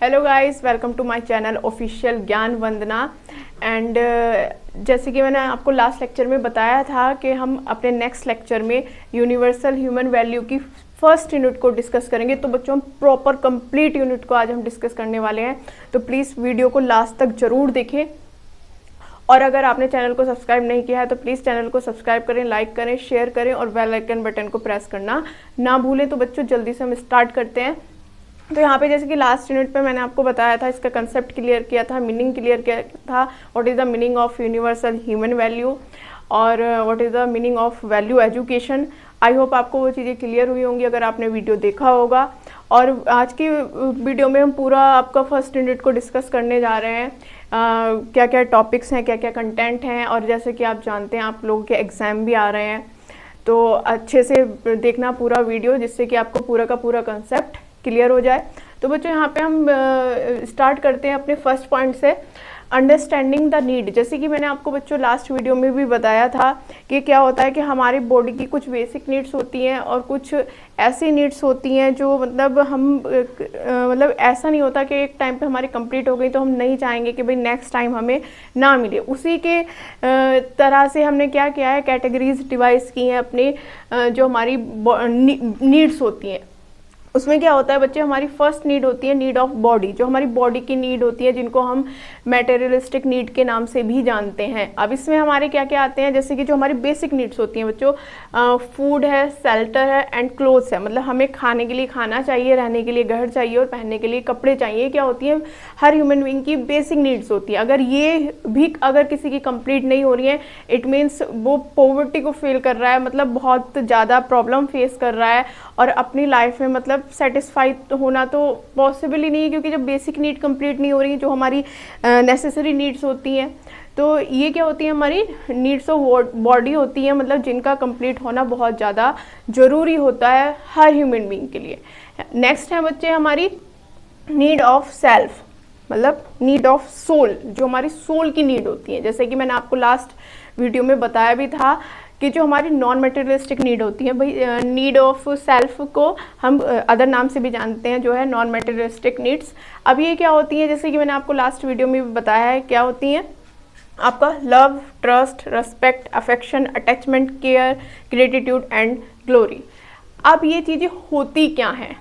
Hello guys, welcome to my channel official Gyan Vandana. And जैसे कि मैंने आपको लास्ट लेक्चर में बताया था कि हम अपने नेक्स्ट लेक्चर में यूनिवर्सल ह्यूमन वैल्यू की फर्स्ट यूनिट को डिस्कस करेंगे। तो बच्चों, हम प्रॉपर कंप्लीट यूनिट को आज हम डिस्कस करने वाले हैं, तो प्लीज़ वीडियो को लास्ट तक ज़रूर देखें। और अगर आपने चैनल को सब्सक्राइब नहीं किया है तो प्लीज़ चैनल को सब्सक्राइब करें, लाइक करें, शेयर करें और बेल आइकन बटन को प्रेस करना ना भूलें। तो बच्चों, जल्दी से हम स्टार्ट करते हैं। तो यहाँ पे जैसे कि लास्ट यूनिट पे मैंने आपको बताया था, इसका कंसेप्ट क्लियर किया था, मीनिंग क्लियर किया था, what is the meaning of universal human value और what is the meaning of value education. I hope आपको वो चीज़ें क्लियर हुई होंगी अगर आपने वीडियो देखा होगा। और आज की वीडियो में हम पूरा आपका फर्स्ट यूनिट को डिस्कस करने जा रहे हैं। क्या क्या टॉपिक्स हैं, क्या क्या कंटेंट हैं, और जैसे कि आप जानते हैं आप लोगों के एग्ज़ाम भी आ रहे हैं, तो अच्छे से देखना पूरा वीडियो, जिससे कि आपको पूरा का पूरा कंसेप्ट क्लियर हो जाए। तो बच्चों, यहाँ पे हम स्टार्ट करते हैं अपने फर्स्ट पॉइंट से, अंडरस्टैंडिंग द नीड। जैसे कि मैंने आपको बच्चों लास्ट वीडियो में भी बताया था कि क्या होता है कि हमारी बॉडी की कुछ बेसिक नीड्स होती हैं और कुछ ऐसी नीड्स होती हैं जो मतलब मतलब ऐसा नहीं होता कि एक टाइम पे हमारी कंप्लीट हो गई तो हम नहीं चाहेंगे कि भाई नेक्स्ट टाइम हमें ना मिले। उसी के तरह से हमने क्या किया है, कैटेगरीज डिवाइस की हैं अपनी, जो हमारी नीड्स होती हैं। उसमें क्या होता है बच्चे, हमारी फर्स्ट नीड होती है नीड ऑफ बॉडी, जो हमारी बॉडी की नीड होती है, जिनको हम मटेरियलिस्टिक नीड के नाम से भी जानते हैं। अब इसमें हमारे क्या क्या आते हैं, जैसे कि जो हमारी बेसिक नीड्स होती हैं बच्चों, फूड है, शेल्टर है एंड क्लोथ्स है। मतलब हमें खाने के लिए खाना चाहिए, रहने के लिए घर चाहिए और पहनने के लिए कपड़े चाहिए। क्या होती है, हर ह्यूमन बीइंग की बेसिक नीड्स होती है। अगर ये भी अगर किसी की कंप्लीट नहीं हो रही है, इट मीन्स वो पॉवर्टी को फील कर रहा है, मतलब बहुत ज़्यादा प्रॉब्लम फेस कर रहा है और अपनी लाइफ में मतलब सेटिस्फाइड होना तो पॉसिबल ही नहीं है, क्योंकि जब बेसिक नीड कंप्लीट नहीं हो रही है, जो हमारी नेसेसरी नीड्स होती हैं, तो ये क्या होती है, हमारी नीड्स ऑफ बॉडी होती है, मतलब जिनका कंप्लीट होना बहुत ज़्यादा ज़रूरी होता है हर ह्यूमन बीइंग के लिए। नेक्स्ट है बच्चे हमारी नीड ऑफ सेल्फ, मतलब नीड ऑफ सोल, जो हमारी सोल की नीड होती है। जैसे कि मैंने आपको लास्ट वीडियो में बताया भी था कि जो हमारी नॉन मटेरियलिस्टिक नीड होती है, भाई नीड ऑफ सेल्फ को हम अदर नाम से भी जानते हैं, जो है नॉन मटेरियलिस्टिक नीड्स। अब ये क्या होती है, जैसे कि मैंने आपको लास्ट वीडियो में भी बताया है, क्या होती हैं आपका love, trust, respect, affection, attachment, care, gratitude and glory. अब ये चीज़ें होती क्या हैं,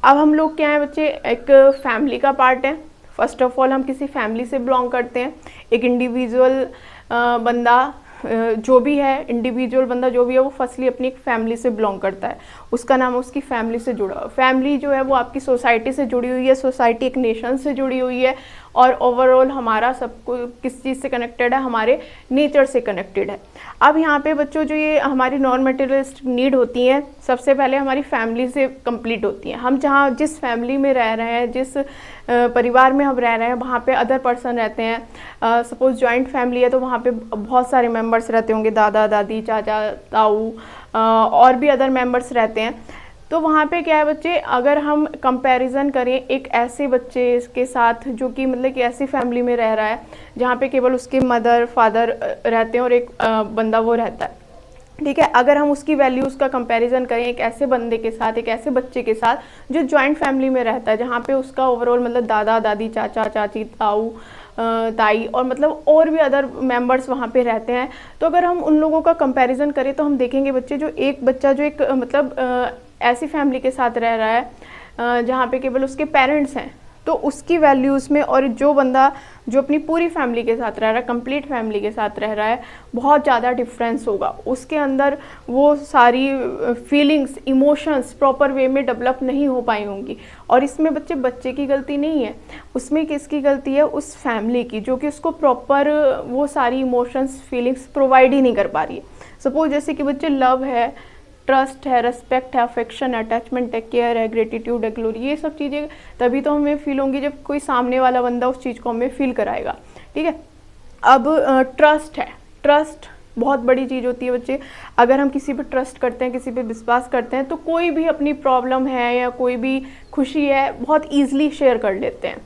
अब हम लोग क्या है बच्चे, एक फैमिली का पार्ट है। फर्स्ट ऑफ ऑल हम किसी फैमिली से बिलोंग करते हैं। एक इंडिविजुअल बंदा जो भी है, इंडिविजुअल बंदा जो भी है, वो फर्स्टली अपनी एक फैमिली से बिलोंग करता है, उसका नाम उसकी फैमिली से जुड़ा हुआ। फैमिली जो है वो आपकी सोसाइटी से जुड़ी हुई है, सोसाइटी एक नेशन से जुड़ी हुई है, और ओवरऑल हमारा सबको किस चीज़ से कनेक्टेड है, हमारे नेचर से कनेक्टेड है। अब यहाँ पे बच्चों, जो ये हमारी नॉन मटेरियलिस्टिक नीड होती हैं, सबसे पहले हमारी फैमिली से कंप्लीट होती हैं। हम जहाँ जिस फैमिली में रह रहे हैं, जिस परिवार में हम रह रहे हैं, वहाँ पे अदर पर्सन रहते हैं। सपोज जॉइंट फैमिली है तो वहाँ पे बहुत सारे मेंबर्स रहते होंगे, दादा दादी, चाचा ताऊ, और भी अदर मेंबर्स रहते हैं। तो वहाँ पे क्या है बच्चे, अगर हम कंपैरिजन करें एक ऐसे बच्चे के साथ जो कि मतलब कि ऐसी फैमिली में रह रहा है जहाँ पे केवल उसके मदर फादर रहते हैं और एक बंदा वो रहता है, ठीक है। अगर हम उसकी वैल्यूज़ का कंपैरिजन करें एक ऐसे बंदे के साथ, एक ऐसे बच्चे के साथ जो जॉइंट फैमिली में रहता है, जहाँ पे उसका ओवरऑल मतलब दादा दादी, चाचा चाची, ताऊ ताई और मतलब और भी अदर मेंबर्स वहाँ पे रहते हैं, तो अगर हम उन लोगों का कंपैरिजन करें तो हम देखेंगे बच्चे, जो एक बच्चा जो एक मतलब ऐसी फैमिली के साथ रह रहा है जहाँ पे केवल उसके पेरेंट्स हैं, तो उसकी वैल्यूज़ में, और जो बंदा जो अपनी पूरी फैमिली के साथ रह रहा है, कंप्लीट फैमिली के साथ रह रहा है, बहुत ज़्यादा डिफरेंस होगा। उसके अंदर वो सारी फीलिंग्स, इमोशंस प्रॉपर वे में डेवलप नहीं हो पाई होंगी। और इसमें बच्चे की गलती नहीं है, उसमें किसकी गलती है, उस फैमिली की, जो कि उसको प्रॉपर वो सारी इमोशंस, फीलिंग्स प्रोवाइड ही नहीं कर पा रही है। सपोज जैसे कि बच्चे लव है, ट्रस्ट है, रेस्पेक्ट है, अफेक्शन, अटैचमेंट है, केयर है, ग्रेटिट्यूड है, ग्लोरी, ये सब चीज़ें तभी तो हमें फील होंगी जब कोई सामने वाला बंदा उस चीज़ को हमें फील कराएगा, ठीक है। अब ट्रस्ट है, ट्रस्ट बहुत बड़ी चीज़ होती है बच्चे। अगर हम किसी पे ट्रस्ट करते हैं, किसी पे विश्वास करते हैं, तो कोई भी अपनी प्रॉब्लम है या कोई भी खुशी है बहुत ईजिली शेयर कर लेते हैं।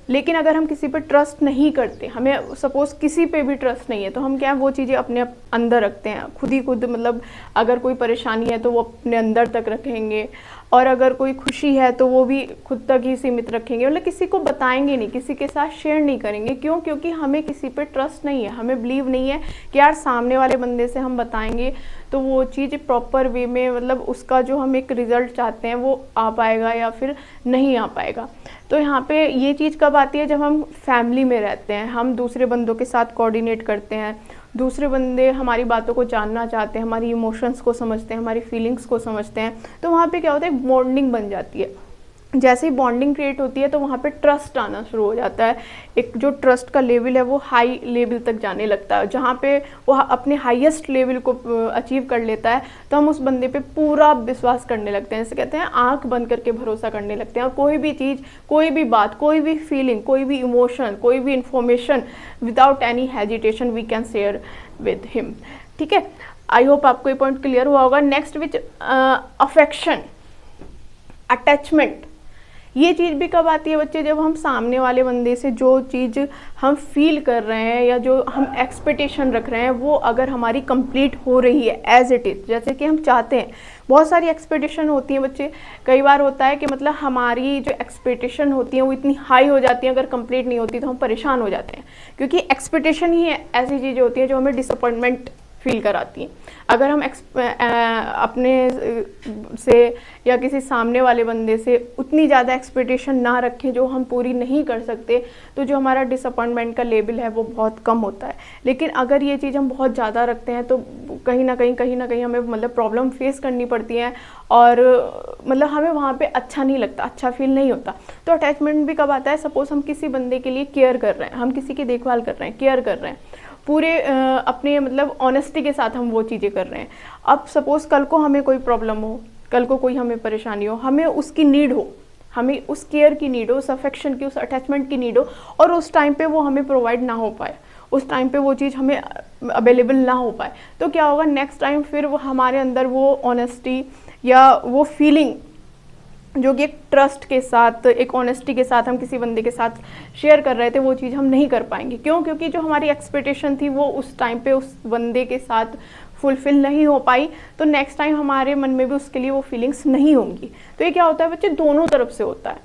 लेकिन अगर हम किसी पे ट्रस्ट नहीं करते, हमें सपोज़ किसी पे भी ट्रस्ट नहीं है, तो हम क्या है वो चीज़ें अपने अंदर रखते हैं, खुद ही खुद, मतलब अगर कोई परेशानी है तो वो अपने अंदर तक रखेंगे और अगर कोई खुशी है तो वो भी खुद तक ही सीमित रखेंगे, मतलब किसी को बताएंगे नहीं, किसी के साथ शेयर नहीं करेंगे। क्यों? क्योंकि हमें किसी पे ट्रस्ट नहीं है, हमें बिलीव नहीं है कि यार सामने वाले बंदे से हम बताएंगे तो वो चीज़ प्रॉपर वे में, मतलब उसका जो हम एक रिजल्ट चाहते हैं वो आ पाएगा या फिर नहीं आ पाएगा। तो यहाँ पे ये चीज़ कब आती है? जब हम फैमिली में रहते हैं, हम दूसरे बंदों के साथ कोऑर्डिनेट करते हैं, दूसरे बंदे हमारी बातों को जानना चाहते हैं, हमारी इमोशंस को समझते हैं, हमारी फीलिंग्स को समझते हैं, तो वहाँ पे क्या होता है? एक बॉन्डिंग बन जाती है। जैसे ही बॉन्डिंग क्रिएट होती है तो वहाँ पे ट्रस्ट आना शुरू हो जाता है। एक जो ट्रस्ट का लेवल है वो हाई लेवल तक जाने लगता है। जहाँ पे वो अपने हाईएस्ट लेवल को अचीव कर लेता है तो हम उस बंदे पे पूरा विश्वास करने लगते हैं। जैसे कहते हैं आंख बंद करके भरोसा करने लगते हैं, और कोई भी चीज़, कोई भी बात, कोई भी फीलिंग, कोई भी इमोशन, कोई भी information without any hesitation we can share with him. ठीक है, आई होप आपको ये पॉइंट क्लियर हुआ होगा। नेक्स्ट विच अफेक्शन, अटैचमेंट, ये चीज़ भी कब आती है बच्चे? जब हम सामने वाले बंदे से जो चीज़ हम फील कर रहे हैं या जो हम एक्सपेक्टेशन रख रहे हैं वो अगर हमारी कंप्लीट हो रही है एज इट इज़, जैसे कि हम चाहते हैं। बहुत सारी एक्सपेक्टेशन होती हैं बच्चे, कई बार होता है कि मतलब हमारी जो एक्सपेक्टेशन होती है वो इतनी हाई हो जाती है, अगर कंप्लीट नहीं होती तो हम परेशान हो जाते हैं, क्योंकि एक्सपेक्टेशन ही ऐसी चीज़ें होती हैं जो हमें डिसअपॉइंटमेंट फील कराती हैं। अगर हम अपने से या किसी सामने वाले बंदे से उतनी ज़्यादा एक्सपेक्टेशन ना रखें जो हम पूरी नहीं कर सकते, तो जो हमारा डिसअपॉइंटमेंट का लेवल है वो बहुत कम होता है। लेकिन अगर ये चीज़ हम बहुत ज़्यादा रखते हैं तो कहीं ना कहीं हमें मतलब प्रॉब्लम फेस करनी पड़ती है, और मतलब हमें वहाँ पे अच्छा नहीं लगता, अच्छा फील नहीं होता। तो अटैचमेंट भी कब आता है? सपोज़ हम किसी बंदे के लिए केयर कर रहे हैं, हम किसी की देखभाल कर रहे हैं, केयर कर रहे हैं, पूरे अपने मतलब ऑनेस्टी के साथ हम वो चीज़ें कर रहे हैं। अब सपोज़ कल को हमें कोई प्रॉब्लम हो, कल को कोई हमें परेशानी हो, हमें उसकी नीड हो, हमें उस केयर की नीड हो, उस अफेक्शन की, उस अटैचमेंट की नीड हो, और उस टाइम पे वो हमें प्रोवाइड ना हो पाए, उस टाइम पे वो चीज़ हमें अवेलेबल ना हो पाए, तो क्या होगा? नेक्स्ट टाइम फिर वो हमारे अंदर वो ऑनेस्टी या वो फीलिंग जो कि एक ट्रस्ट के साथ, एक ऑनेस्टी के साथ हम किसी बंदे के साथ शेयर कर रहे थे, वो चीज़ हम नहीं कर पाएंगे। क्यों? क्योंकि जो हमारी एक्सपेक्टेशन थी वो उस टाइम पे उस बंदे के साथ फुलफिल नहीं हो पाई, तो नेक्स्ट टाइम हमारे मन में भी उसके लिए वो फीलिंग्स नहीं होंगी। तो ये क्या होता है बच्चे? दोनों तरफ से होता है,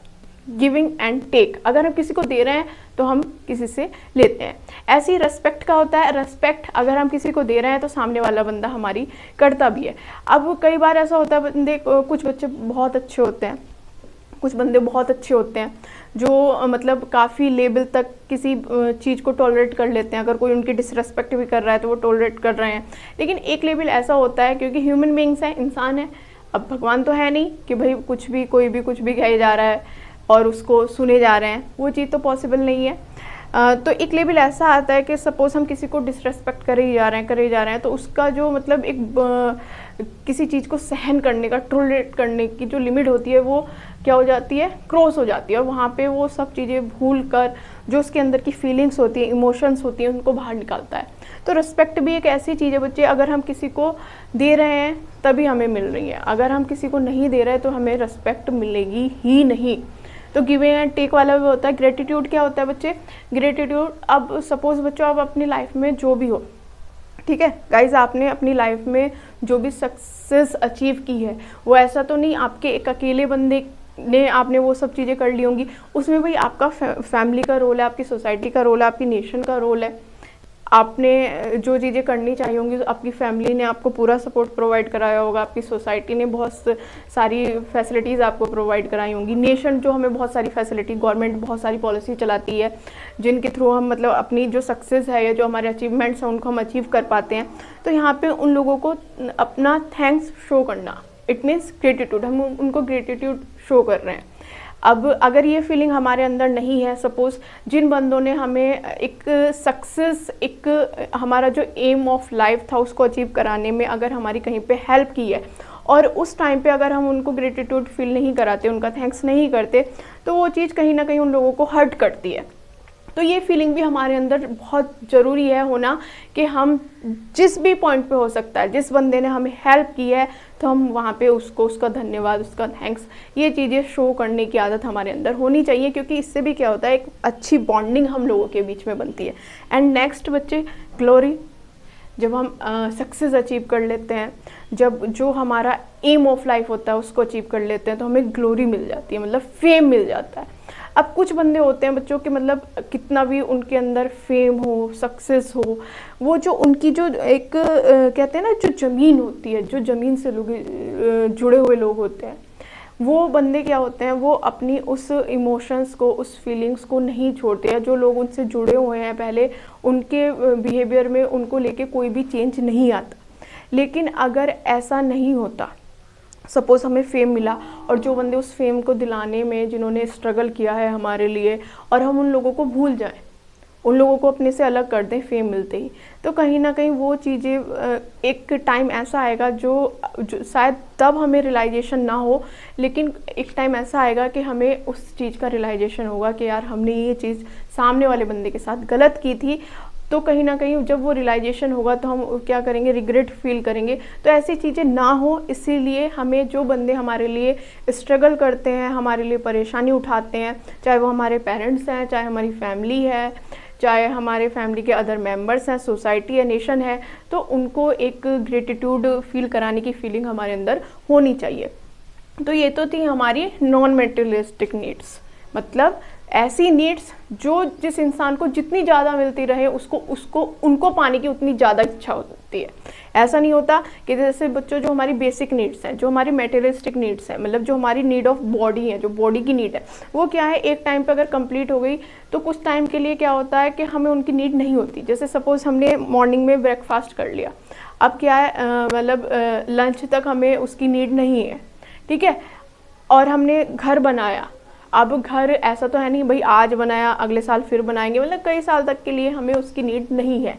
गिविंग एंड टेक। अगर हम किसी को दे रहे हैं तो हम किसी से लेते हैं। ऐसी रेस्पेक्ट का होता है, रेस्पेक्ट अगर हम किसी को दे रहे हैं तो सामने वाला बंदा हमारी करता भी है। अब कई बार ऐसा होता है बंदे, कुछ बच्चे बहुत अच्छे होते हैं, कुछ बंदे बहुत अच्छे होते हैं जो मतलब काफ़ी लेवल तक किसी चीज़ को टॉलरेट कर लेते हैं। अगर कोई उनकी डिसरेस्पेक्ट भी कर रहा है तो वो टॉलरेट कर रहे हैं। लेकिन एक लेवल ऐसा होता है, क्योंकि ह्यूमन बीइंग्स हैं, इंसान है, अब भगवान तो है नहीं कि भाई कुछ भी कोई भी कुछ भी कहे जा रहा है और उसको सुने जा रहे हैं, वो चीज़ तो पॉसिबल नहीं है। तो एक लेवल ऐसा आता है कि सपोज़ हम किसी को डिसरेस्पेक्ट करे ही जा रहे हैं तो उसका जो मतलब एक किसी चीज़ को सहन करने का, टॉलरेट करने की जो लिमिट होती है वो क्या हो जाती है? क्रॉस हो जाती है। और वहाँ पे वो सब चीज़ें भूल कर जो उसके अंदर की फीलिंग्स होती हैं, इमोशंस होती हैं, उनको बाहर निकालता है। तो रिस्पेक्ट भी एक ऐसी चीज़ है बच्चे, अगर हम किसी को दे रहे हैं तभी हमें मिल रही है, अगर हम किसी को नहीं दे रहे हैं तो हमें रिस्पेक्ट मिलेगी ही नहीं। तो गिविंग एंड टेक वाला भी होता है। ग्रेटिट्यूड क्या होता है बच्चे? ग्रेटिट्यूड, अब सपोज बच्चों आप अपनी लाइफ में जो भी हो, ठीक है गाइज, आपने अपनी लाइफ में जो भी सक्सेस अचीव की है वो ऐसा तो नहीं आपके एक अकेले बंदे ने आपने वो सब चीज़ें कर ली होंगी, उसमें भाई आपका फैमिली का रोल है, आपकी सोसाइटी का रोल है, आपकी नेशन का रोल है। आपने जो चीज़ें करनी चाहिए होंगी, आपकी फैमिली ने आपको पूरा सपोर्ट प्रोवाइड कराया होगा, आपकी सोसाइटी ने बहुत सारी फैसिलिटीज़ आपको प्रोवाइड कराई होंगी, नेशन जो हमें बहुत सारी फैसिलिटी, गवर्नमेंट बहुत सारी पॉलिसी चलाती है जिनके थ्रू हम मतलब अपनी जो सक्सेस है या जो हमारे अचीवमेंट्स हैं उनको हम अचीव कर पाते हैं। तो यहाँ पे उन लोगों को अपना थैंक्स शो करना, इट मीन्स ग्रेटिट्यूड, हम उनको ग्रेटिट्यूड शो कर रहे हैं। अब अगर ये फीलिंग हमारे अंदर नहीं है, सपोज़ जिन बंदों ने हमें एक सक्सेस, एक हमारा जो एम ऑफ लाइफ था उसको अचीव कराने में अगर हमारी कहीं पे हेल्प की है और उस टाइम पे अगर हम उनको ग्रेटिट्यूड फील नहीं कराते, उनका थैंक्स नहीं करते, तो वो चीज़ कहीं ना कहीं उन लोगों को हर्ट करती है। तो ये फीलिंग भी हमारे अंदर बहुत ज़रूरी है होना कि हम जिस भी पॉइंट पे हो सकता है, जिस बंदे ने हमें हेल्प की है तो हम वहाँ पे उसको उसका धन्यवाद, उसका थैंक्स, ये चीज़ें शो करने की आदत हमारे अंदर होनी चाहिए, क्योंकि इससे भी क्या होता है, एक अच्छी बॉन्डिंग हम लोगों के बीच में बनती है। एंड नेक्स्ट बच्चे, ग्लोरी। जब हम सक्सेस अचीव कर लेते हैं, जब जो हमारा एम ऑफ लाइफ होता है उसको अचीव कर लेते हैं, तो हमें ग्लोरी मिल जाती है, मतलब फेम मिल जाता है। अब कुछ बंदे होते हैं बच्चों के, मतलब कितना भी उनके अंदर फेम हो, सक्सेस हो, वो जो उनकी जो एक कहते हैं ना, जो ज़मीन होती है, जो ज़मीन से लोग जुड़े हुए लोग होते हैं, वो बंदे क्या होते हैं, वो अपनी उस इमोशंस को, उस फीलिंग्स को नहीं छोड़ते हैं। जो लोग उनसे जुड़े हुए हैं पहले, उनके बिहेवियर में उनको लेके कोई भी चेंज नहीं आता। लेकिन अगर ऐसा नहीं होता, सपोज़ हमें फेम मिला और जो बंदे उस फेम को दिलाने में जिन्होंने स्ट्रगल किया है हमारे लिए, और हम उन लोगों को भूल जाएं, उन लोगों को अपने से अलग कर दें फेम मिलते ही, तो कहीं ना कहीं वो चीज़ें एक टाइम ऐसा आएगा जो शायद तब हमें रियलाइजेशन ना हो, लेकिन एक टाइम ऐसा आएगा कि हमें उस चीज़ का रियलाइजेशन होगा कि यार हमने ये चीज़ सामने वाले बंदे के साथ गलत की थी। तो कहीं ना कहीं जब वो रियलाइजेशन होगा तो हम क्या करेंगे, रिग्रेट फील करेंगे। तो ऐसी चीज़ें ना हो, इसीलिए हमें जो बंदे हमारे लिए स्ट्रगल करते हैं, हमारे लिए परेशानी उठाते हैं, चाहे वो हमारे पेरेंट्स हैं, चाहे हमारी फैमिली है, चाहे हमारे फैमिली के अदर मेंबर्स हैं, सोसाइटी है, नेशन है, तो उनको एक ग्रेटिट्यूड फील कराने की फीलिंग हमारे अंदर होनी चाहिए। तो ये तो थी हमारी नॉन मेटेरियलिस्टिक नीड्स, मतलब ऐसी नीड्स जो जिस इंसान को जितनी ज़्यादा मिलती रहे उनको पाने की उतनी ज़्यादा इच्छा होती है। ऐसा नहीं होता कि जैसे बच्चों जो हमारी बेसिक नीड्स हैं, जो हमारी मेटेरियलिस्टिक नीड्स हैं, मतलब जो हमारी नीड ऑफ बॉडी है, जो बॉडी की नीड है, वो क्या है, एक टाइम पे अगर कंप्लीट हो गई तो कुछ टाइम के लिए क्या होता है कि हमें उनकी नीड नहीं होती। जैसे सपोज़ हमने मॉर्निंग में ब्रेकफास्ट कर लिया, अब क्या है, मतलब लंच तक हमें उसकी नीड नहीं है, ठीक है, और हमने घर बनाया। अब घर ऐसा तो है नहीं भाई आज बनाया अगले साल फिर बनाएंगे, मतलब कई साल तक के लिए हमें उसकी नीड नहीं है।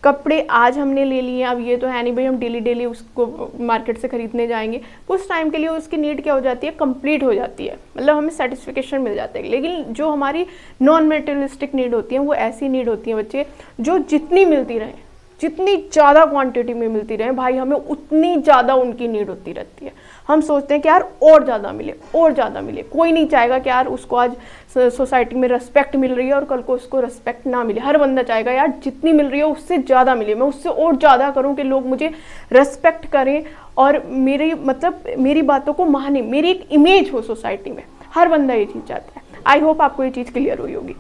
कपड़े आज हमने ले लिए, अब ये तो है नहीं भाई हम डेली उसको मार्केट से खरीदने जाएंगे, कुछ टाइम के लिए उसकी नीड क्या हो जाती है, कंप्लीट हो जाती है, मतलब हमें सेटिस्फिकेशन मिल जाता है। लेकिन जो हमारी नॉन मेटेरियलिस्टिक नीड होती है वो ऐसी नीड होती है बच्चे, जो जितनी मिलती रहे, जितनी ज़्यादा क्वांटिटी में मिलती रहे भाई, हमें उतनी ज़्यादा उनकी नीड होती रहती है। हम सोचते हैं कि यार और ज़्यादा मिले, और ज़्यादा मिले। कोई नहीं चाहेगा कि यार उसको आज सोसाइटी में रिस्पेक्ट मिल रही है और कल को उसको रिस्पेक्ट ना मिले। हर बंदा चाहेगा यार जितनी मिल रही है उससे ज़्यादा मिले, मैं उससे और ज़्यादा करूँ कि लोग मुझे रिस्पेक्ट करें और मेरी बातों को माने, मेरी एक इमेज हो सोसाइटी में। हर बंदा ये चीज़ चाहता है। आई होप आपको ये चीज़ क्लियर हुई होगी।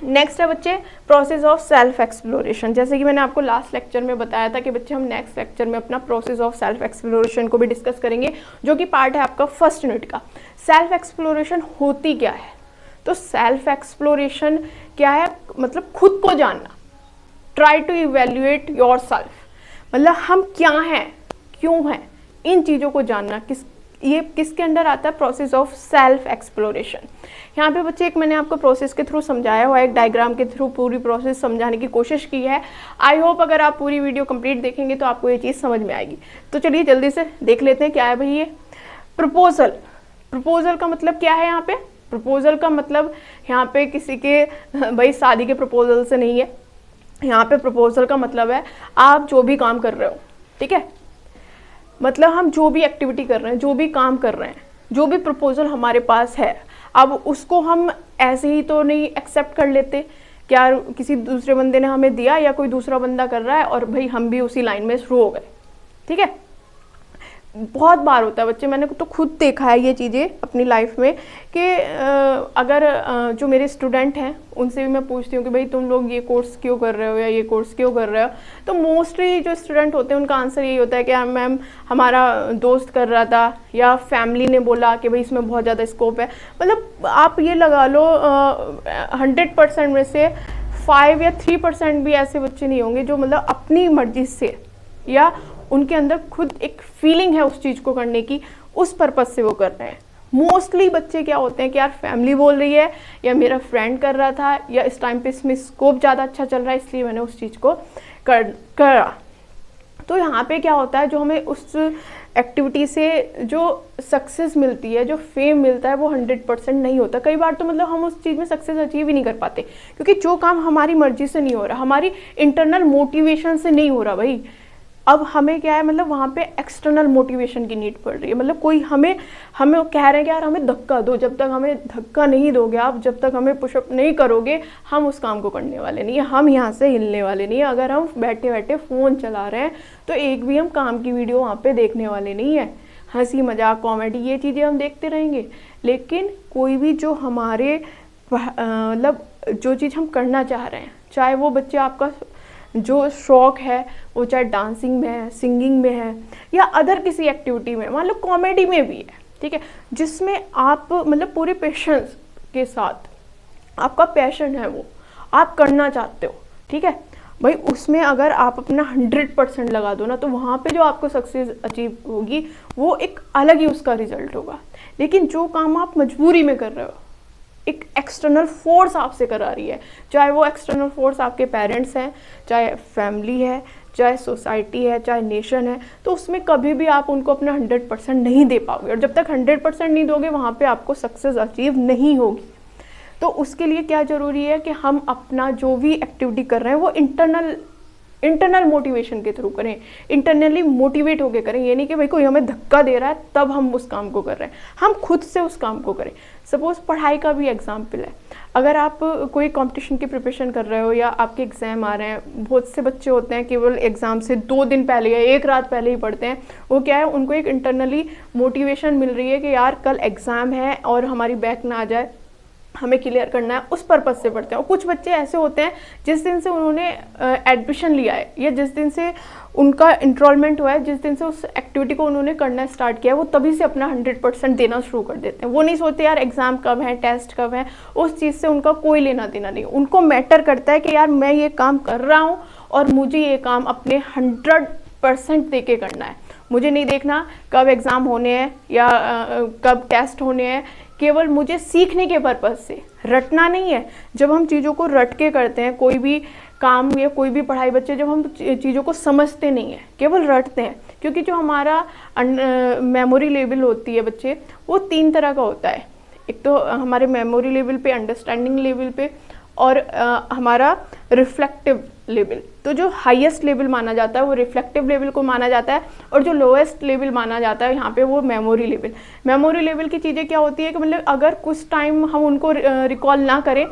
नेक्स्ट है बच्चे प्रोसेस ऑफ सेल्फ एक्सप्लोरेशन। जैसे कि मैंने आपको लास्ट लेक्चर में बताया था कि बच्चे हम नेक्स्ट लेक्चर में अपना प्रोसेस ऑफ सेल्फ एक्सप्लोरेशन को भी डिस्कस करेंगे, जो कि पार्ट है आपका फर्स्ट यूनिट का। सेल्फ एक्सप्लोरेशन होती क्या है? तो सेल्फ एक्सप्लोरेशन क्या है, मतलब खुद को जानना, try to evaluate your self, मतलब हम क्या हैं, क्यों हैं, इन चीज़ों को जानना। ये किसके अंडर आता है? Process of self exploration. यहाँ पे बच्चे एक मैंने आपको प्रोसेस के थ्रू समझाया हुआ है, एक डायग्राम के थ्रू पूरी प्रोसेस समझाने की कोशिश की है। आई होप अगर आप पूरी वीडियो कंप्लीट देखेंगे तो आपको ये चीज़ समझ में आएगी। तो चलिए जल्दी से देख लेते हैं क्या है भाई ये प्रपोजल। प्रपोजल का मतलब क्या है यहाँ पे? प्रपोजल का मतलब यहाँ पे किसी के भाई शादी के प्रपोजल से नहीं है। यहाँ पे प्रपोजल का मतलब है आप जो भी काम कर रहे हो, ठीक है, मतलब हम जो भी एक्टिविटी कर रहे हैं, जो भी काम कर रहे हैं, जो भी प्रपोजल हमारे पास है, अब उसको हम ऐसे ही तो नहीं एक्सेप्ट कर लेते। क्या किसी दूसरे बंदे ने हमें दिया या कोई दूसरा बंदा कर रहा है और भाई हम भी उसी लाइन में शुरू हो गए, ठीक है। बहुत बार होता है बच्चे, मैंने तो खुद देखा है ये चीज़ें अपनी लाइफ में कि अगर जो मेरे स्टूडेंट हैं उनसे भी मैं पूछती हूँ कि भाई तुम लोग ये कोर्स क्यों कर रहे हो या ये कोर्स क्यों कर रहे हो, तो मोस्टली जो स्टूडेंट होते हैं उनका आंसर यही होता है कि मैम हमारा दोस्त कर रहा था या फैमिली ने बोला कि भाई इसमें बहुत ज़्यादा स्कोप है। मतलब आप ये लगा लो 100% में से 5 या 3% भी ऐसे बच्चे नहीं होंगे जो मतलब अपनी मर्जी से या उनके अंदर खुद एक फीलिंग है उस चीज़ को करने की, उस पर्पज़ से वो कर रहे हैं। मोस्टली बच्चे क्या होते हैं कि यार फैमिली बोल रही है या मेरा फ्रेंड कर रहा था या इस टाइम पे इसमें स्कोप ज़्यादा अच्छा चल रहा है इसलिए मैंने उस चीज़ को करा। तो यहाँ पे क्या होता है, जो हमें उस एक्टिविटी से जो सक्सेस मिलती है, जो फेम मिलता है, वो 100% नहीं होता। कई बार तो मतलब हम उस चीज़ में सक्सेस अचीव ही नहीं कर पाते, क्योंकि जो काम हमारी मर्जी से नहीं हो रहा, हमारी इंटरनल मोटिवेशन से नहीं हो रहा भाई। अब हमें क्या है, मतलब वहाँ पे एक्सटर्नल मोटिवेशन की नीड पड़ रही है। मतलब कोई हमें कह रहे हैं कि यार हमें धक्का दो, जब तक हमें धक्का नहीं दोगे आप, जब तक हमें पुशअप नहीं करोगे, हम उस काम को करने वाले नहीं है, हम यहाँ से हिलने वाले नहीं है। अगर हम बैठे बैठे फ़ोन चला रहे हैं तो एक भी हम काम की वीडियो वहाँ पे देखने वाले नहीं है। हंसी मजाक कॉमेडी ये चीज़ें हम देखते रहेंगे, लेकिन कोई भी जो हमारे मतलब जो चीज़ हम करना चाह रहे हैं, चाहे वो बच्चे आपका जो शौक है वो चाहे डांसिंग में है, सिंगिंग में है, या अदर किसी एक्टिविटी में, मान लो कॉमेडी में भी है, ठीक है, जिसमें आप मतलब पूरे पेशेंस के साथ, आपका पैशन है वो आप करना चाहते हो, ठीक है भाई, उसमें अगर आप अपना 100% लगा दो ना, तो वहाँ पे जो आपको सक्सेस अचीव होगी वो एक अलग ही उसका रिजल्ट होगा। लेकिन जो काम आप मजबूरी में कर रहे हो, एक एक्सटर्नल फोर्स आपसे करा रही है, चाहे वो एक्सटर्नल फोर्स आपके पेरेंट्स हैं, चाहे फैमिली है, चाहे सोसाइटी है, चाहे नेशन है, तो उसमें कभी भी आप उनको अपना 100% नहीं दे पाओगे। और जब तक 100% नहीं दोगे वहाँ पे आपको सक्सेस अचीव नहीं होगी। तो उसके लिए क्या ज़रूरी है कि हम अपना जो भी एक्टिविटी कर रहे हैं वो इंटरनल मोटिवेशन के थ्रू करें, इंटरनली मोटिवेट होकर करें। ये नहीं कि भाई कोई हमें धक्का दे रहा है तब हम उस काम को कर रहे हैं, हम खुद से उस काम को करें। सपोज पढ़ाई का भी एग्जाम्पल है, अगर आप कोई कंपटीशन की प्रिपरेशन कर रहे हो या आपके एग्ज़ाम आ रहे हैं, बहुत से बच्चे होते हैं केवल एग्ज़ाम से 2 दिन पहले या 1 रात पहले ही पढ़ते हैं। वो क्या है, उनको एक इंटरनली मोटिवेशन मिल रही है कि यार कल एग्ज़ाम है और हमारी बैक ना आ जाए, हमें क्लियर करना है, उस पर्पज़ से पढ़ते हैं। और कुछ बच्चे ऐसे होते हैं जिस दिन से उन्होंने एडमिशन लिया है या जिस दिन से उनका इंट्रोलमेंट हुआ है, जिस दिन से उस एक्टिविटी को उन्होंने करना स्टार्ट किया है, वो तभी से अपना 100% देना शुरू कर देते हैं। वो नहीं सोचते यार एग्ज़ाम कब है, टेस्ट कब है, उस चीज़ से उनका कोई लेना देना नहीं। उनको मैटर करता है कि यार मैं ये काम कर रहा हूँ और मुझे ये काम अपने 100% दे के करना है। मुझे नहीं देखना कब एग्ज़ाम होने हैं या कब टेस्ट होने हैं, केवल मुझे सीखने के पर्पज़ से, रटना नहीं है। जब हम चीज़ों को रट के करते हैं, कोई भी काम या कोई भी पढ़ाई, बच्चे जब हम चीज़ों को समझते नहीं हैं, केवल रटते हैं, क्योंकि जो हमारा मेमोरी लेवल होती है बच्चे, वो 3 तरह का होता है। एक तो हमारे मेमोरी लेवल पे, अंडरस्टैंडिंग लेवल पे, और हमारा रिफ्लेक्टिव लेवल। तो जो हाईएस्ट लेवल माना जाता है वो रिफ्लेक्टिव लेवल को माना जाता है, और जो लोएस्ट लेवल माना जाता है यहाँ पे वो मेमोरी लेवल। मेमोरी लेवल की चीज़ें क्या होती है कि मतलब अगर कुछ टाइम हम उनको रिकॉल ना करें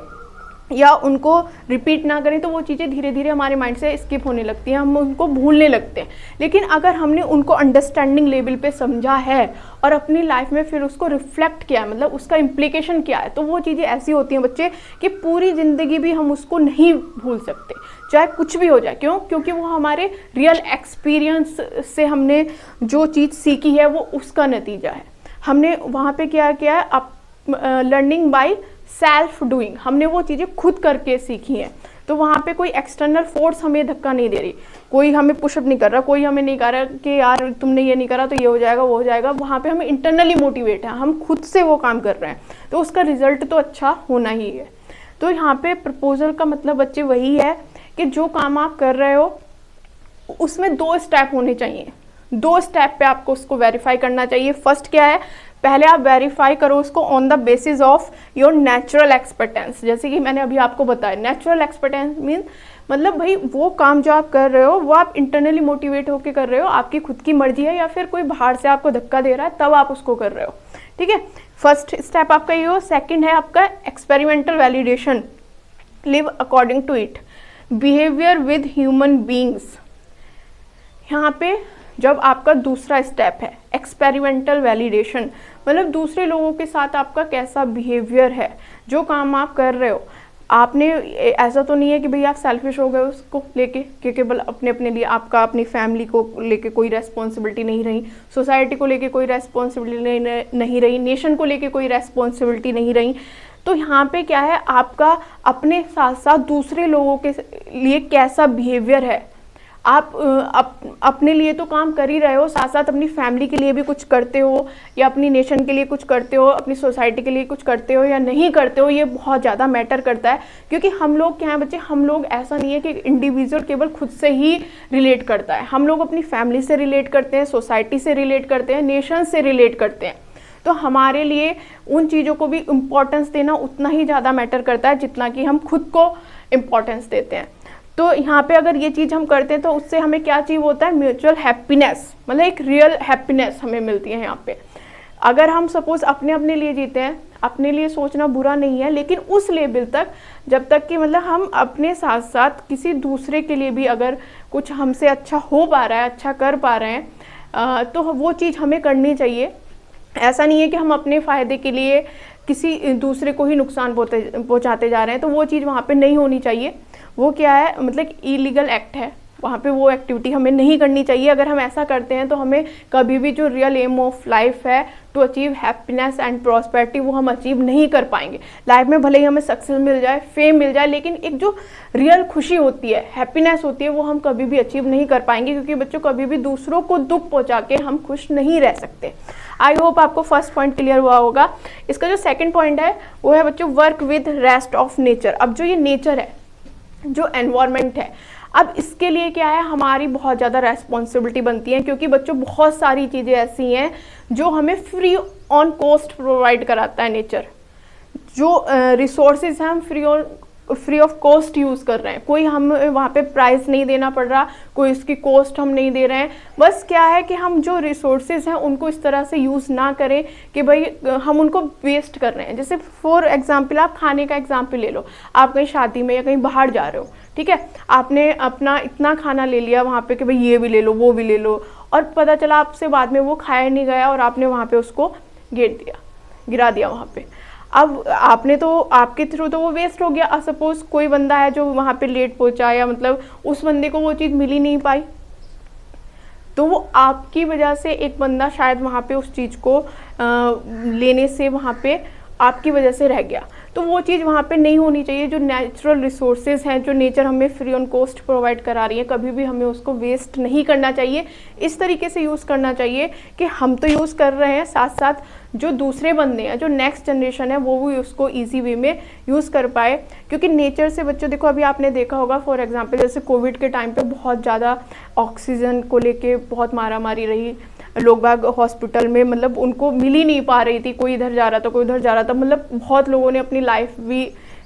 या उनको रिपीट ना करें तो वो चीज़ें धीरे धीरे हमारे माइंड से स्किप होने लगती हैं, हम उनको भूलने लगते हैं। लेकिन अगर हमने उनको अंडरस्टैंडिंग लेवल पे समझा है और अपनी लाइफ में फिर उसको रिफ्लेक्ट किया है, मतलब उसका इम्प्लीकेशन क्या है, तो वो चीज़ें ऐसी होती हैं बच्चे कि पूरी ज़िंदगी भी हम उसको नहीं भूल सकते, चाहे कुछ भी हो जाए। क्यों? क्योंकि वो हमारे रियल एक्सपीरियंस से हमने जो चीज़ सीखी है वो उसका नतीजा है। हमने वहाँ पे क्या किया है, लर्निंग बाय सेल्फ डूइंग, हमने वो चीज़ें खुद करके सीखी हैं। तो वहाँ पे कोई एक्सटर्नल फोर्स हमें धक्का नहीं दे रही, कोई हमें पुशअप नहीं कर रहा, कोई हमें नहीं कह रहा कि यार तुमने ये नहीं करा तो ये हो जाएगा वो हो जाएगा। वहाँ पे हमें इंटरनली मोटिवेट है, हम खुद से वो काम कर रहे हैं, तो उसका रिजल्ट तो अच्छा होना ही है। तो यहाँ पे प्रपोजल का मतलब बच्चे वही है कि जो काम आप कर रहे हो उसमें 2 स्टेप होने चाहिए। 2 स्टेप पे आपको उसको वेरीफाई करना चाहिए। फर्स्ट क्या है, पहले आप वेरीफाई करो उसको on the basis of your natural expertise. जैसे कि मैंने अभी आपको बताया, नेचुरल एक्सपर्टेंस मीन मतलब भाई वो काम जो आप कर रहे हो वो आप इंटरनली मोटिवेट होकर कर रहे हो, आपकी खुद की मर्जी है या फिर कोई बाहर से आपको धक्का दे रहा है तब आप उसको कर रहे हो, ठीक है। फर्स्ट स्टेप आपका ये हो। सेकेंड है आपका experimental validation, live according to it, behaviour with human beings. यहाँ पे जब आपका दूसरा स्टेप है एक्सपेरिमेंटल वैलिडेशन, मतलब दूसरे लोगों के साथ आपका कैसा बिहेवियर है, जो काम आप कर रहे हो आपने, ऐसा तो नहीं है कि भाई आप सेल्फिश हो गए उसको लेके कि केवल अपने अपने लिए, आपका अपनी फैमिली को लेके कोई रेस्पॉन्सिबिलिटी नहीं रही, सोसाइटी को लेके कोई रेस्पॉन्सिबिलिटी नहीं रही, नेशन को लेके कोई रेस्पॉन्सिबिलिटी नहीं रही। तो यहाँ पे क्या है, आपका अपने साथ साथ दूसरे लोगों के लिए कैसा बिहेवियर है। आप अपने लिए तो काम कर ही रहे हो, साथ साथ अपनी फैमिली के लिए भी कुछ करते हो या अपनी नेशन के लिए कुछ करते हो, अपनी सोसाइटी के लिए कुछ करते हो या नहीं करते हो, ये बहुत ज़्यादा मैटर करता है। क्योंकि हम लोग क्या है बच्चे, हम लोग ऐसा नहीं है कि इंडिविजुअल केवल खुद से ही रिलेट करता है, हम लोग अपनी फैमिली से रिलेट करते हैं, सोसाइटी से रिलेट करते हैं, नेशन से रिलेट करते हैं। तो हमारे लिए उन चीज़ों को भी इम्पोर्टेंस देना उतना ही ज़्यादा मैटर करता है जितना कि हम खुद को इम्पोर्टेंस देते हैं। तो यहाँ पे अगर ये चीज़ हम करते हैं तो उससे हमें क्या अचीव होता है, म्यूचुअल हैप्पीनेस, मतलब एक रियल हैप्पीनेस हमें मिलती है यहाँ पे। अगर हम सपोज अपने लिए जीते हैं, अपने लिए सोचना बुरा नहीं है, लेकिन उस लेवल तक जब तक कि मतलब हम अपने साथ साथ किसी दूसरे के लिए भी अगर कुछ हमसे अच्छा हो पा रहा है, अच्छा कर पा रहे हैं, तो वो चीज़ हमें करनी चाहिए। ऐसा नहीं है कि हम अपने फ़ायदे के लिए किसी दूसरे को ही नुकसान पहुंचाते जा रहे हैं, तो वो चीज़ वहाँ पे नहीं होनी चाहिए। वो क्या है, मतलब इलीगल एक्ट है, वहाँ पे वो एक्टिविटी हमें नहीं करनी चाहिए। अगर हम ऐसा करते हैं तो हमें कभी भी जो रियल एम ऑफ लाइफ है to achieve happiness and prosperity, वो हम अचीव नहीं कर पाएंगे। लाइफ में भले ही हमें सक्सेस मिल जाए, फेम मिल जाए, लेकिन एक जो रियल खुशी होती है, हैप्पीनेस होती है, वो हम कभी भी अचीव नहीं कर पाएंगे, क्योंकि बच्चों कभी भी दूसरों को दुख पहुँचा के हम खुश नहीं रह सकते। आई होप आपको फर्स्ट पॉइंट क्लियर हुआ होगा। इसका जो सेकंड पॉइंट है वो है बच्चों work with rest of nature. अब जो ये नेचर है, जो एनवायरनमेंट है, अब इसके लिए क्या है, हमारी बहुत ज़्यादा रेस्पॉन्सिबिलिटी बनती है, क्योंकि बच्चों बहुत सारी चीज़ें ऐसी हैं जो हमें फ्री ऑन कॉस्ट प्रोवाइड कराता है नेचर। जो रिसोर्सेज हैं हम फ्री ऑफ कॉस्ट यूज़ कर रहे हैं, कोई हम वहाँ पे प्राइस नहीं देना पड़ रहा, कोई उसकी कॉस्ट हम नहीं दे रहे हैं। बस क्या है कि हम जो रिसोर्सेज हैं उनको इस तरह से यूज़ ना करें कि भाई हम उनको वेस्ट कर रहे हैं। जैसे फॉर एग्जांपल आप खाने का एग्जांपल ले लो, आप कहीं शादी में या कहीं बाहर जा रहे हो, ठीक है, आपने अपना इतना खाना ले लिया वहाँ पे कि भाई ये भी ले लो, वो भी ले लो, और पता चला आपसे बाद में वो खाया नहीं गया और आपने वहाँ पे उसको गिरा दिया वहाँ पे। अब आपने तो, आपके थ्रू तो वो वेस्ट हो गया। अब सपोज कोई बंदा है जो वहाँ पे लेट पहुँचा, या मतलब उस बंदे को वो चीज़ मिल ही नहीं पाई, तो वो आपकी वजह से एक बंदा शायद वहाँ पे उस चीज़ को लेने से वहाँ पे आपकी वजह से रह गया। तो वो चीज़ वहाँ पे नहीं होनी चाहिए। जो नेचुरल रिसोर्सेज हैं, जो नेचर हमें फ्री ऑन कॉस्ट प्रोवाइड करा रही है, कभी भी हमें उसको वेस्ट नहीं करना चाहिए। इस तरीके से यूज़ करना चाहिए कि हम तो यूज़ कर रहे हैं, साथ साथ जो दूसरे बंदे हैं, जो नेक्स्ट जनरेशन है, वो भी उसको ईजी वे में यूज़ कर पाए। क्योंकि नेचर से बच्चों देखो, अभी आपने देखा होगा फॉर एग्जांपल जैसे कोविड के टाइम पे बहुत ज़्यादा ऑक्सीजन को लेके बहुत मारामारी रही, लोग बाग हॉस्पिटल में मतलब उनको मिल ही नहीं पा रही थी, कोई इधर जा रहा था, कोई उधर जा रहा था, मतलब बहुत लोगों ने अपनी लाइफ भी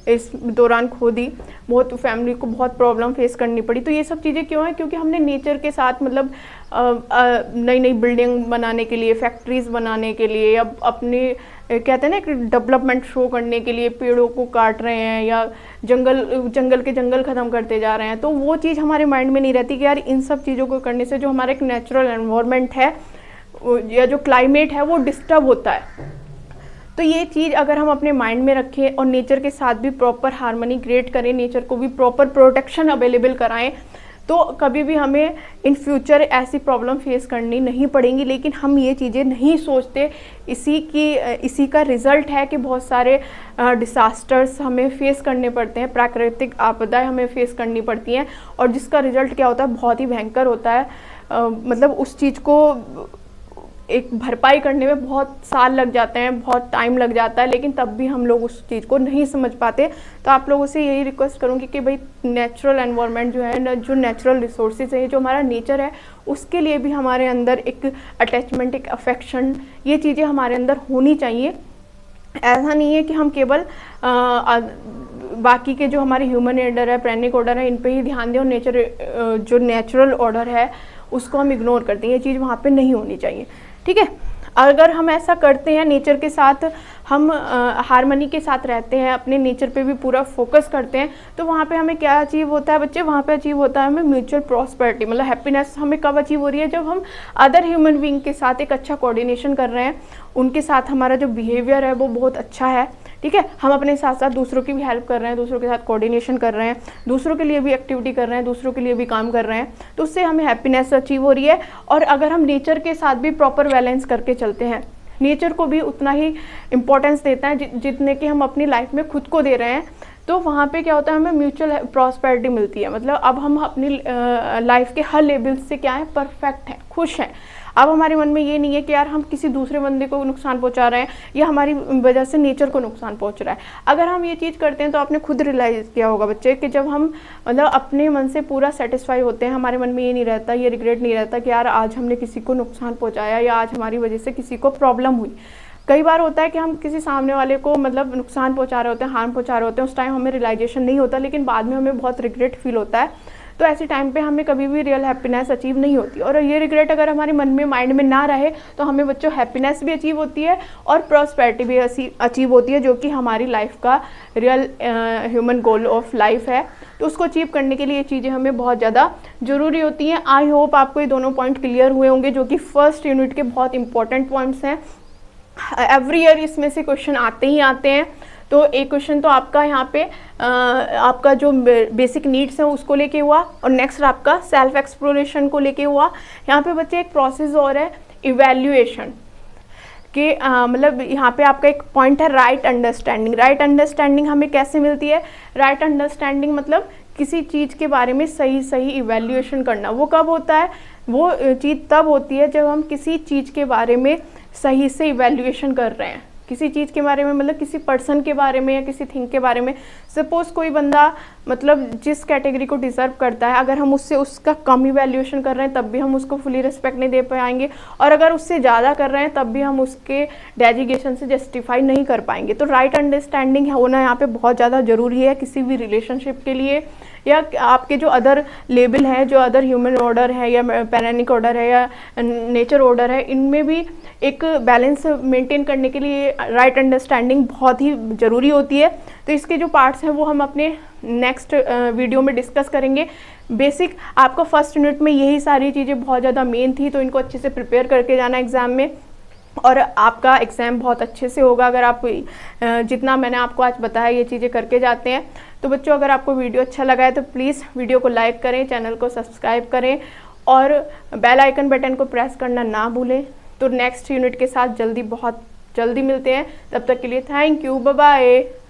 इस दौरान खो दी, बहुत फैमिली को बहुत प्रॉब्लम फेस करनी पड़ी। तो ये सब चीज़ें क्यों हैं, क्योंकि हमने नेचर के साथ मतलब नई नई बिल्डिंग बनाने के लिए, फैक्ट्रीज बनाने के लिए, या अपने कहते हैं ना कि डेवलपमेंट शो करने के लिए पेड़ों को काट रहे हैं, या जंगल ख़त्म करते जा रहे हैं। तो वो चीज़ हमारे माइंड में नहीं रहती कि यार इन सब चीज़ों को करने से जो हमारा एक नेचुरल एनवायरनमेंट है या जो क्लाइमेट है वो डिस्टर्ब होता है। तो ये चीज़ अगर हम अपने माइंड में रखें और नेचर के साथ भी प्रॉपर हार्मनी क्रिएट करें, नेचर को भी प्रॉपर प्रोटेक्शन अवेलेबल कराएं, तो कभी भी हमें इन फ्यूचर ऐसी प्रॉब्लम फेस करनी नहीं पड़ेंगी। लेकिन हम ये चीज़ें नहीं सोचते। इसी का रिज़ल्ट है कि बहुत सारे डिसास्टर्स हमें फेस करने पड़ते हैं, प्राकृतिक आपदाएं हमें फेस करनी पड़ती हैं, और जिसका रिज़ल्ट क्या होता है, बहुत ही भयंकर होता है। मतलब उस चीज़ को एक भरपाई करने में बहुत साल लग जाते हैं, बहुत टाइम लग जाता है, लेकिन तब भी हम लोग उस चीज़ को नहीं समझ पाते। तो आप लोगों से यही रिक्वेस्ट करूँगी कि भाई नेचुरल एनवायरनमेंट जो है, जो नेचुरल रिसोर्सेज है, जो हमारा नेचर है, उसके लिए भी हमारे अंदर एक अटैचमेंट, एक अफेक्शन, ये चीज़ें हमारे अंदर होनी चाहिए। ऐसा नहीं है कि हम केवल बाकी के जो हमारे ह्यूमन ऑर्डर है, प्रेनिक ऑर्डर है, इन पे ही ध्यान दें, और नेचर जो नेचुरल ऑर्डर है उसको हम इग्नोर करते हैं। ये चीज़ वहाँ पे नहीं होनी चाहिए, ठीक है। अगर हम ऐसा करते हैं, नेचर के साथ हम हार्मनी के साथ रहते हैं, अपने नेचर पे भी पूरा फोकस करते हैं, तो वहाँ पे हमें क्या अचीव होता है बच्चे, वहाँ पे अचीव होता है हमें म्यूचुअल प्रॉस्पेरिटी। मतलब हैप्पीनेस हमें कब अचीव हो रही है, जब हम अदर ह्यूमन बीइंग के साथ एक अच्छा कोऑर्डिनेशन कर रहे हैं, उनके साथ हमारा जो बिहेवियर है वो बहुत अच्छा है, ठीक है। हम अपने साथ साथ दूसरों की भी हेल्प कर रहे हैं, दूसरों के साथ कोऑर्डिनेशन कर रहे हैं, दूसरों के लिए भी एक्टिविटी कर रहे हैं, दूसरों के लिए भी काम कर रहे हैं, तो उससे हमें हैप्पीनेस अचीव हो रही है। और अगर हम नेचर के साथ भी प्रॉपर बैलेंस करके चलते हैं, नेचर को भी उतना ही इम्पोर्टेंस देता है जितने कि हम अपनी लाइफ में खुद को दे रहे हैं, तो वहाँ पे क्या होता है, हमें म्यूचुअल प्रॉस्पेरिटी मिलती है। मतलब अब हम अपनी लाइफ के हर लेवल से क्या है, परफेक्ट हैं, खुश हैं। अब हमारे मन में ये नहीं है कि यार हम किसी दूसरे बंदे को नुकसान पहुंचा रहे हैं, या हमारी वजह से नेचर को नुकसान पहुंच रहा है। अगर हम ये चीज़ करते हैं तो आपने खुद रियलाइज़ किया होगा बच्चे कि जब हम मतलब अपने मन से पूरा सेटिस्फाई होते हैं, हमारे मन में ये नहीं रहता, ये रिग्रेट नहीं रहता कि यार आज हमने किसी को नुकसान पहुंचाया, या आज हमारी वजह से किसी को प्रॉब्लम हुई। कई बार होता है कि हम किसी सामने वाले को मतलब नुकसान पहुंचा रहे होते हैं, हार्म पहुंचा रहे होते हैं, उस टाइम हमें रियलाइजेशन नहीं होता, लेकिन बाद में हमें बहुत रिग्रेट फील होता है। तो ऐसे टाइम पे हमें कभी भी रियल हैप्पीनेस अचीव नहीं होती, और ये रिग्रेट अगर हमारे मन में, माइंड में ना रहे तो हमें बच्चों हैप्पीनेस भी अचीव होती है और प्रॉस्पेरिटी भी अचीव होती है, जो कि हमारी लाइफ का real human goal of life है। तो उसको अचीव करने के लिए ये चीज़ें हमें बहुत ज़्यादा ज़रूरी होती हैं। आई होप आपको ये दोनों पॉइंट क्लियर हुए होंगे, जो कि फर्स्ट यूनिट के बहुत इंपॉर्टेंट पॉइंट्स हैं। एवरी ईयर इसमें से क्वेश्चन आते ही आते हैं। तो एक क्वेश्चन तो आपका यहाँ पे आपका जो बेसिक नीड्स हैं उसको लेके हुआ, और नेक्स्ट आपका सेल्फ एक्सप्लोरेशन को लेके हुआ। यहाँ पे बच्चे एक प्रोसेस और है इवैल्यूएशन कि मतलब यहाँ पे आपका एक पॉइंट है राइट अंडरस्टैंडिंग। राइट अंडरस्टैंडिंग हमें कैसे मिलती है? राइट अंडरस्टैंडिंग मतलब किसी चीज़ के बारे में सही इवैल्यूएशन करना। वो कब होता है? वो चीज़ तब होती है जब हम किसी चीज़ के बारे में सही से इवैल्यूएशन कर रहे हैं। किसी चीज़ के बारे में मतलब किसी पर्सन के बारे में या किसी थिंग के बारे में। सपोज़ कोई बंदा मतलब जिस कैटेगरी को डिज़र्व करता है, अगर हम उससे उसका कम इवैल्यूएशन कर रहे हैं तब भी हम उसको फुली रिस्पेक्ट नहीं दे पाएंगे, और अगर उससे ज़्यादा कर रहे हैं तब भी हम उसके डेजिग्नेशन से जस्टिफाई नहीं कर पाएंगे। तो राइट अंडरस्टैंडिंग होना यहाँ पे बहुत ज़्यादा ज़रूरी है किसी भी रिलेशनशिप के लिए, या आपके जो अदर लेवल है, जो अदर ह्यूमन ऑर्डर है या पैरानिक ऑर्डर है या नेचर ऑर्डर है, इनमें भी एक बैलेंस मेंटेन करने के लिए राइट अंडरस्टैंडिंग बहुत ही ज़रूरी होती है। तो इसके जो पार्ट्स हैं वो हम अपने नेक्स्ट वीडियो में डिस्कस करेंगे। बेसिक आपका फर्स्ट यूनिट में यही सारी चीज़ें बहुत ज़्यादा मेन थी, तो इनको अच्छे से प्रिपेयर करके जाना एग्ज़ाम में, और आपका एग्ज़ाम बहुत अच्छे से होगा अगर आप जितना मैंने आपको आज बताया ये चीज़ें करके जाते हैं। तो बच्चों, अगर आपको वीडियो अच्छा लगा है तो प्लीज़ वीडियो को लाइक करें, चैनल को सब्सक्राइब करें और बेल आइकन बटन को प्रेस करना ना भूलें। तो नेक्स्ट यूनिट के साथ बहुत जल्दी मिलते हैं। तब तक के लिए थैंक यू, बाय बाय।